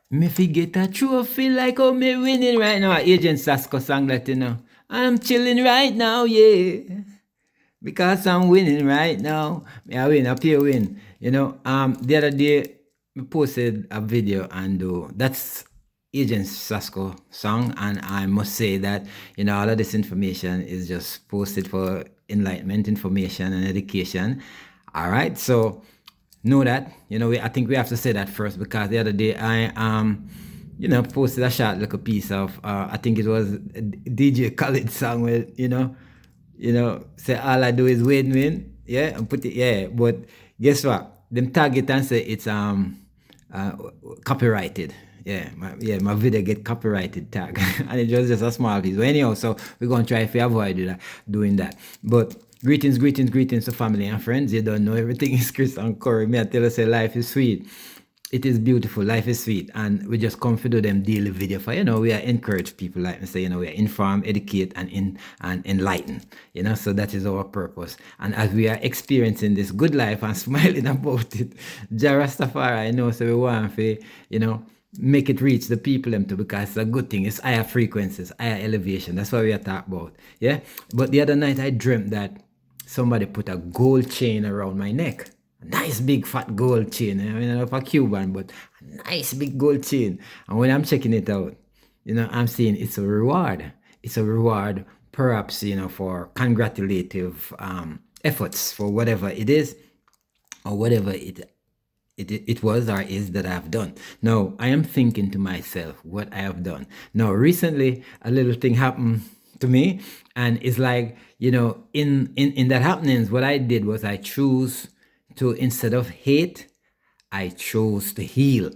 Me forget a trophy like how me winning right now. Agent Sasko sang that, you know. I'm chilling right now, yeah. Because I'm winning right now. Me I win, I pay win. You know, the other day we posted a video and that's Agent Sasko song, and I must say that all of this information is just posted for enlightenment, information, and education. All right, so know that I think we have to say that first, because the other day I posted a short little piece of I think it was a DJ Khaled song with say all I do is win, yeah, and put it, yeah. But guess what? Them tag it and say it's uh, copyrighted. My video get copyrighted tag, and it was just a small piece. But anyhow, so we're gonna try to avoid doing that. But greetings to family and friends. You don't know everything is Chris and Corey. Me I tell you, say life is sweet. It is beautiful. Life is sweet, and we just come to do them daily video for we are encourage people, like I say, we are inform, educate, and enlighten. So that is our purpose. And as we are experiencing this good life and smiling about it, Jah Rastafari, so we want to make it reach the people them too, because it's a good thing. It's higher frequencies, higher elevation. That's what we are talking about. Yeah. But the other night I dreamt that somebody put a gold chain around my neck. A nice big fat gold chain. I mean, not a Cuban, but a nice big gold chain. And when I'm checking it out, I'm seeing it's a reward. It's a reward, perhaps, for congratulative efforts for whatever it is, or whatever it was or is that I've done. Now, I am thinking to myself what I have done. Now, recently, a little thing happened to me, and it's like, in that happenings, what I did was I chose to, instead of hate, I chose to heal.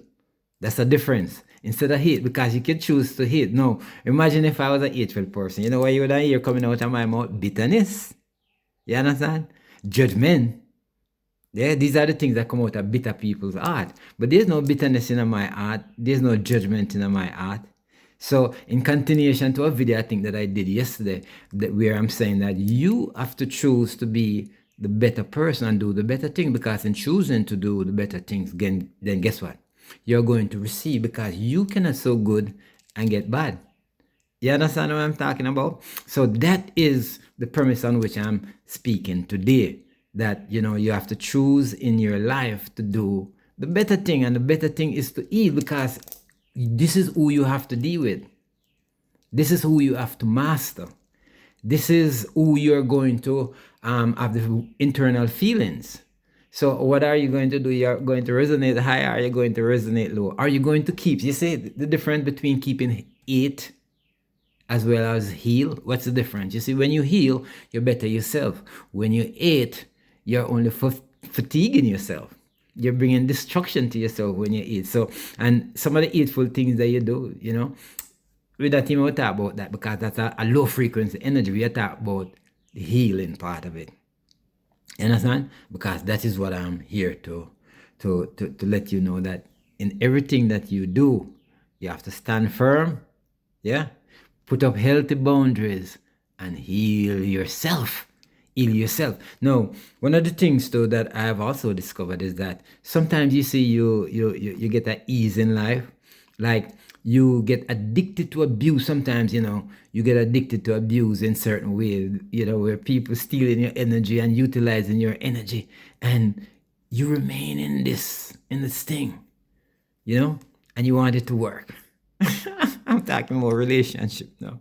That's the difference. Instead of hate, because you can choose to hate. No, imagine if I was a hateful person. You know what you would hear coming out of my mouth? Bitterness. You understand? Judgment. Yeah, these are the things that come out of bitter people's heart. But there's no bitterness in my heart. There's no judgment in my heart. So in continuation to a video I think that I did yesterday, where I'm saying that you have to choose to be the better person and do the better thing, because in choosing to do the better things, then guess what? You're going to receive, because you cannot so good and get bad. You understand what I'm talking about? So that is the premise on which I'm speaking today. That you have to choose in your life to do the better thing, and the better thing is to heal, because this is who you have to deal with. This is who you have to master. This is who you're going to have the internal feelings. So what are you going to do? You're going to resonate high, or are you going to resonate low? Are you going to keep, you see the difference between keeping hate as well as heal? What's the difference? You see, when you heal, you better yourself. When you hate, you're only fatiguing yourself. You're bringing destruction to yourself when you eat. So, and some of the hateful things that you do, with that team, we'll talk about that, because that's a low frequency energy. We talk about the healing part of it. You understand? Because that is what I'm here to let you know, that in everything that you do, you have to stand firm. Yeah. Put up healthy boundaries and heal yourself. Heal yourself. Now, one of the things though that I have also discovered is that sometimes you see you get at ease in life, like you get addicted to abuse. Sometimes you get addicted to abuse in certain ways, where people stealing your energy and utilizing your energy, and you remain in this thing, and you want it to work. I'm talking about relationship now.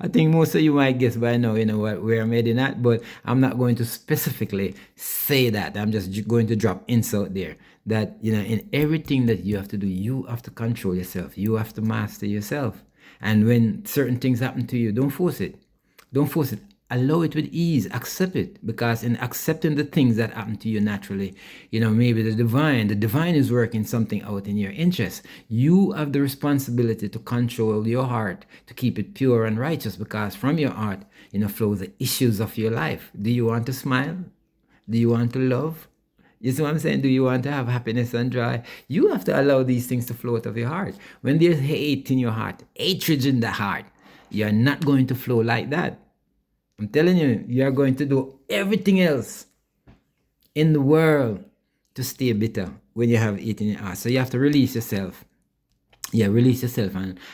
I think most of you might guess by now, where I'm heading at, but I'm not going to specifically say that. I'm just going to drop insult there, that, in everything that you have to do, you have to control yourself. You have to master yourself. And when certain things happen to you, don't force it. Don't force it. Allow it with ease. Accept it, because in accepting the things that happen to you naturally, maybe the divine is working something out in your interest. You have the responsibility to control your heart, to keep it pure and righteous, because from your heart, flows the issues of your life. Do you want to smile? Do you want to love? You see what I'm saying? Do you want to have happiness and joy? You have to allow these things to flow out of your heart. When there's hate in your heart, hatred in the heart, you're not going to flow like that. I'm telling you, you are going to do everything else in the world to stay bitter when you have hate in your heart. So you have to release yourself. Yeah, release yourself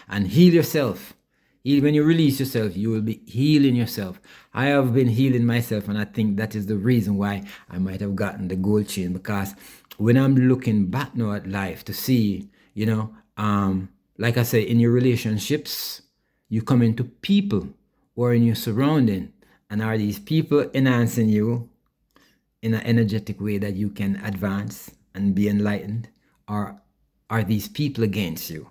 and heal yourself. When you release yourself, you will be healing yourself. I have been healing myself, and I think that is the reason why I might have gotten the gold chain. Because when I'm looking back now at life to see, like I say, in your relationships, you come into people or in your surrounding, and are these people enhancing you in an energetic way that you can advance and be enlightened, or are these people against you?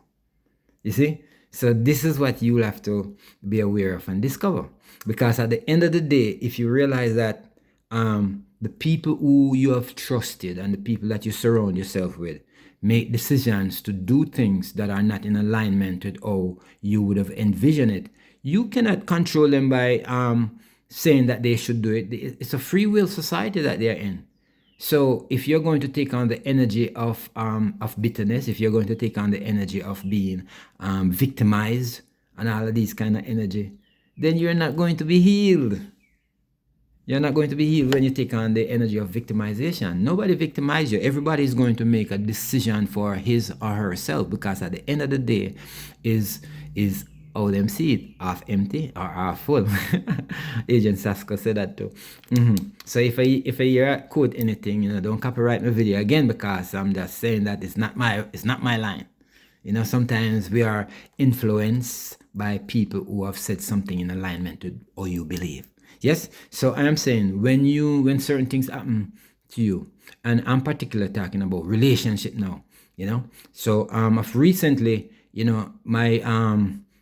You see? So this is what you'll have to be aware of and discover. Because at the end of the day, if you realize that the people who you have trusted and the people that you surround yourself with make decisions to do things that are not in alignment with how you would have envisioned it, you cannot control them by saying that they should do it. It's a free will society that they're in. So if you're going to take on the energy of bitterness, if you're going to take on the energy of being victimized and all of these kind of energy, then you're not going to be healed. You're not going to be healed when you take on the energy of victimization. Nobody victimizes you. Everybody is going to make a decision for his or herself, because at the end of the day is how them see it, half empty or half full. Agent Sasko said that too. So if I hear quote anything, don't copyright my video again, because I'm just saying that it's not my line. Sometimes we are influenced by people who have said something in alignment with how you believe. Yes. So I am saying when certain things happen to you, and I'm particularly talking about relationship now. So I've recently, my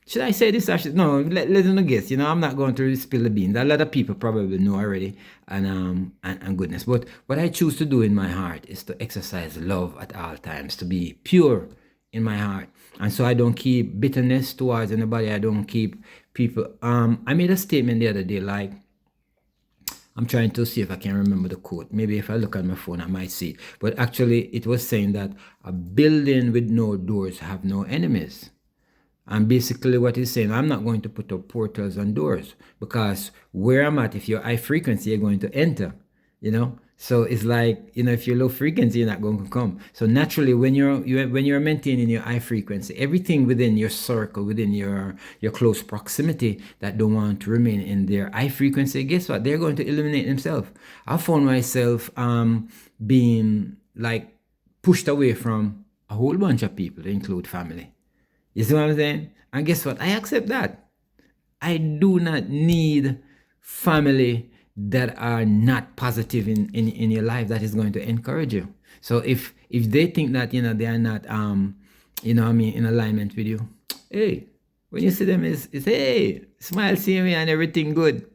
should I say this? No, let them guess. I'm not going to spill the beans. A lot of people probably know already, and goodness. But what I choose to do in my heart is to exercise love at all times, to be pure in my heart. And so I don't keep bitterness towards anybody. I don't keep people. I made a statement the other day, like, I'm trying to see if I can remember the quote. Maybe if I look at my phone, I might see it. But actually, it was saying that a building with no doors have no enemies. And basically what he's saying, I'm not going to put up portals and doors, because where I'm at, if you're high frequency, you're going to enter, So it's like, if you're low frequency, you're not going to come. So naturally, when you're maintaining your high frequency, everything within your circle, within your close proximity that don't want to remain in their high frequency, guess what? They're going to eliminate themselves. I found myself being like pushed away from a whole bunch of people, to include family. You see what I'm saying? And guess what? I accept that. I do not need family that are not positive in your life, that is going to encourage you. So if they think that they are not in alignment with you, hey, when you see them, it's hey, smile, see me, and everything good.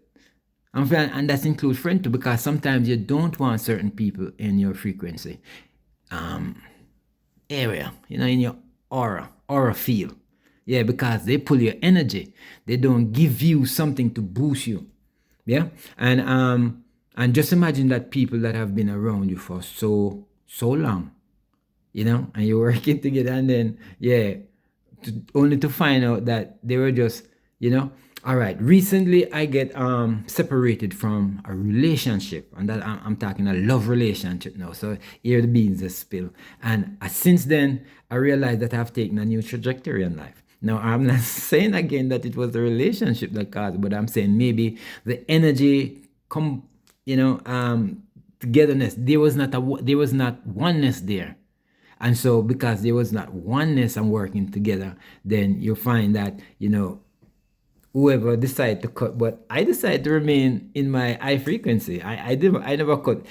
And that includes friends too, because sometimes you don't want certain people in your frequency area, in your aura field. Yeah, because they pull your energy. They don't give you something to boost you. Yeah. And just imagine that people that have been around you for so long, and you're working together, and then only to find out that they were just, all right. Recently I get separated from a relationship, and that I'm talking a love relationship now. So here the beans are spill. And since then I realized that I've taken a new trajectory in life. Now, I'm not saying again that it was the relationship that caused, but I'm saying maybe the energy togetherness. There was not oneness there. And so because there was not oneness and working together, then you'll find that, whoever decided to cut, but I decided to remain in my high frequency. I never cut.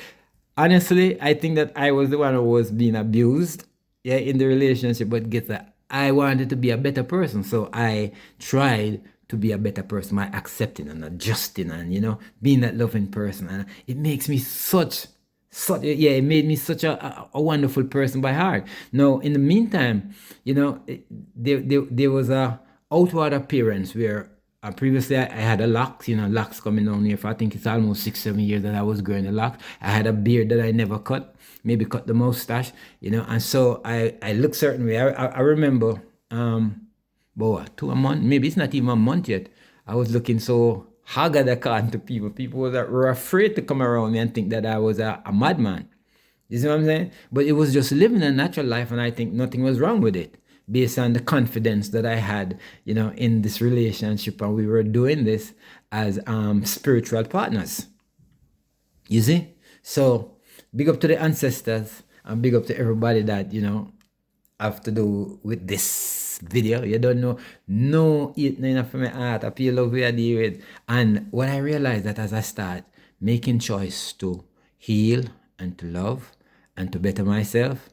Honestly, I think that I was the one who was being abused, in the relationship, but get that. I wanted to be a better person, so I tried to be a better person by accepting and adjusting and being that loving person, and it makes me it made me such a wonderful person by heart. Now, in the meantime, there was a outward appearance where previously I had a locks, locks coming down here for, I think it's almost 6-7 years that I was growing a lock. I had a beard that I never cut, maybe cut the mustache, and so I look certain way. I remember, to a month, maybe it's not even a month yet, I was looking so haggard according to people. People were afraid to come around me and think that I was a madman. You see what I'm saying? But it was just living a natural life, and I think nothing was wrong with it. based on the confidence that I had, in this relationship, and we were doing this as spiritual partners. You see? So big up to the ancestors and big up to everybody that, have to do with this video. You don't know, no it enough for my heart. I feel love we are dealing with. And what I realized that as I start making choice to heal and to love and to better myself,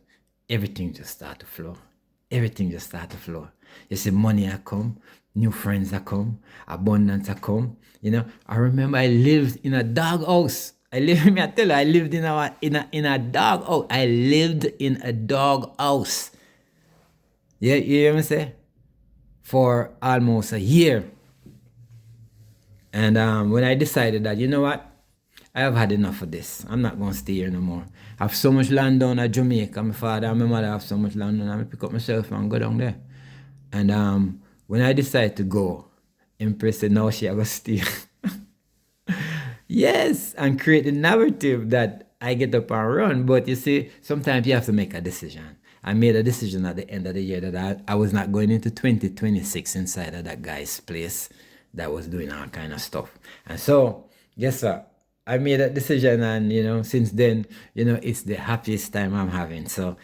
everything just start to flow. Everything just start to flow. You see, money I come, new friends I come, abundance I come. I remember I lived in a dog house. I lived in a dog house. I lived in a dog house. Yeah, you hear me say? For almost a year. And when I decided that, you know what? I have had enough of this. I'm not going to stay here no more. I have so much land down at Jamaica. My father and my mother have so much land, and I pick up myself and go down there. And when I decided to go, Empress said, now she have to stay. Yes, and create the narrative that I get up and run. But you see, sometimes you have to make a decision. I made a decision at the end of the year that I was not going into 2026 inside of that guy's place that was doing all kind of stuff. And so, guess what? I made that decision, and since then, it's the happiest time I'm having. So,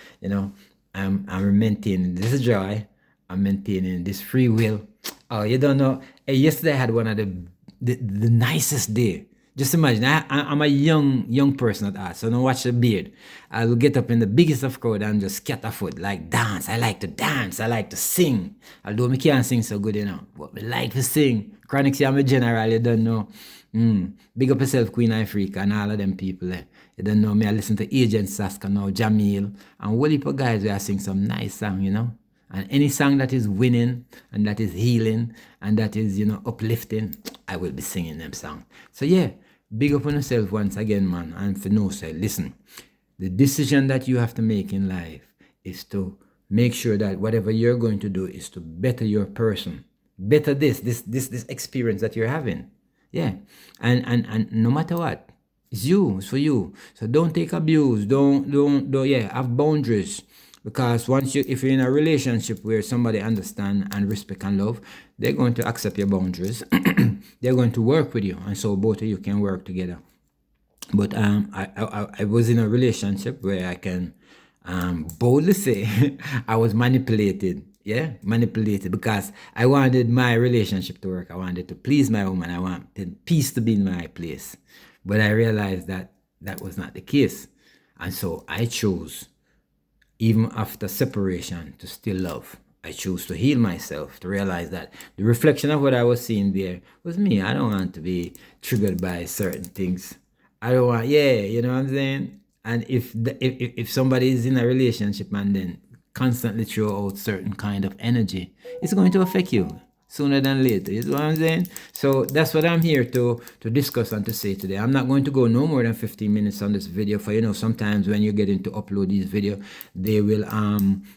I'm maintaining this joy. I'm maintaining this free will. Oh, you don't know. Yesterday I had one of the nicest day. Just imagine, I'm a young person at heart, so don't watch the beard. I will get up in the biggest of crowd and just scatter foot, like dance. I like to dance. I like to sing. Although I can't sing so good, but I like to sing. Chronic, I'm a general, you don't know. Big up yourself, Queen Ifrica, and all of them people there. You don't know me, I listen to Agent Saska now, Jamil, and whole heap of guys where I sing some nice song, And any song that is winning, and that is healing, and that is, uplifting, I will be singing them songs. So yeah, big up on yourself once again, man. And for no say, listen, the decision that you have to make in life is to make sure that whatever you're going to do is to better your person. Better this experience that you're having. Yeah. And no matter what, it's you, it's for you. So don't take abuse. Don't have boundaries. Because if you're in a relationship where somebody understands and respect and love, they're going to accept your boundaries. They're going to work with you, and so both of you can work together. But I was in a relationship where I can boldly say I was manipulated. Yeah, manipulated, because I wanted my relationship to work. I wanted to please my woman. I wanted peace to be in my place. But I realized that that was not the case. And so I chose, even after separation, to still love. I chose to heal myself, to realize that the reflection of what I was seeing there was me. I don't want to be triggered by certain things. I don't want, you know what I'm saying? And if somebody is in a relationship and then constantly throw out certain kind of energy, it's going to affect you sooner than later. You know what I'm saying? So that's what I'm here to discuss and to say today. I'm not going to go no more than 15 minutes on this video, for sometimes when you get into upload these videos, they will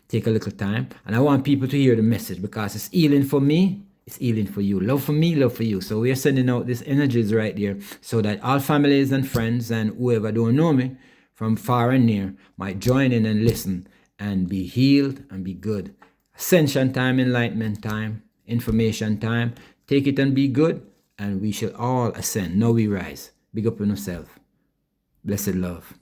take a little time, and I want people to hear the message, because it's healing for me, it's healing for you. Love for me, love for you. So we are sending out these energies right there, so that all families and friends and whoever don't know me from far and near might join in and listen and be healed and be good. Ascension time, enlightenment time, information time. Take it and be good, and we shall all ascend. Now we rise. Big up on yourself. Blessed love.